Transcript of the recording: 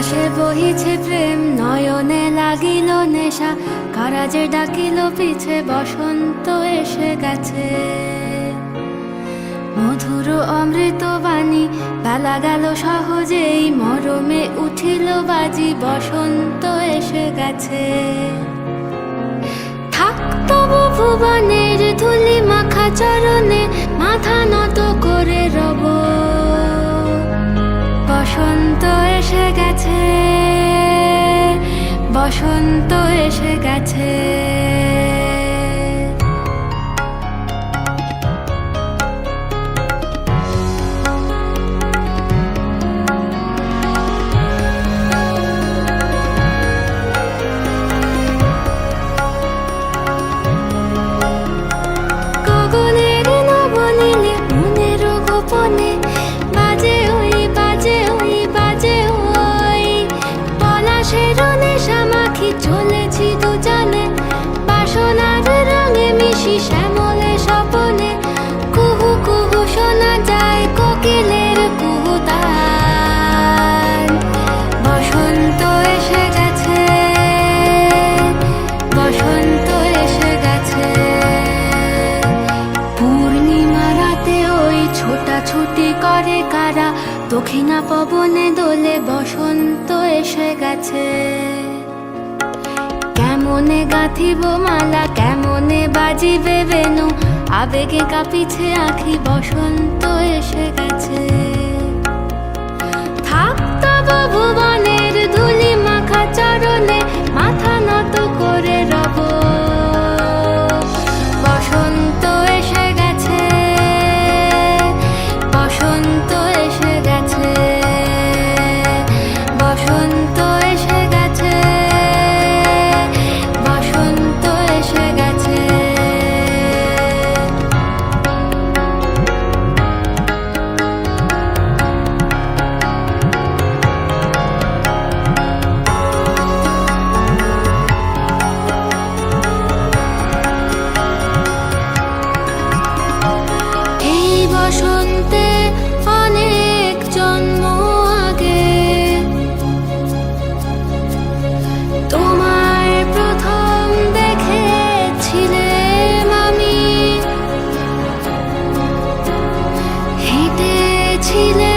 বাতাসে বহিছে প্রেম, নয়নে লাগিল নেশা, কারাজে ডাকিল পিছে, বসন্ত এসে গেছে। মধুর অমৃত বাণী, বেলা গেল সহজেই, মরমে উঠিল বাজি, বসন্ত এসে গেছে। থাক তবু ভুবনের ধুলি মাখা চরণে, মাথা নত করে রব। বসন্ত এসে গেছে, বসন্ত এসে গেছে। গগনের নবনীলে মনের গোপনে, বাজে ওই বাজে ওই বাজে ওই, পলাশের নেশা মাখি চলেছি দুজনে, বাসনার রঙে মিশি শ্যামলে স্বপনে। কুহু কুহু শোনা যায় কোকিলের কুহুতান। বসন্ত এসে গেছে, বসন্ত এসে গেছে। পূর্ণিমা রাতে ওই ছোটাছুটি করে কারা, দক্ষিণা পবনে দোলে, বসন্ত এসে গেছে। কেমনে গাঁথিব মালা, কেমনে বাজিবে বেনু, আবেগে কাঁপিছে আঁখি, বসন্ত এসে গেছে। থাক তবু ভুবনের ধুলি মাখা চরণে, মাথা নত করে রব। বসন্ত এসে গেছে, বসন্ত এসে গেছে, বসন্ত এসে গেছে, বসন্ত এসে গেছে। এই বসন্তে অনেক জন্ম আগে, তোমায় প্রথম দেখেছিলাম আমি। হেঁটেছিলে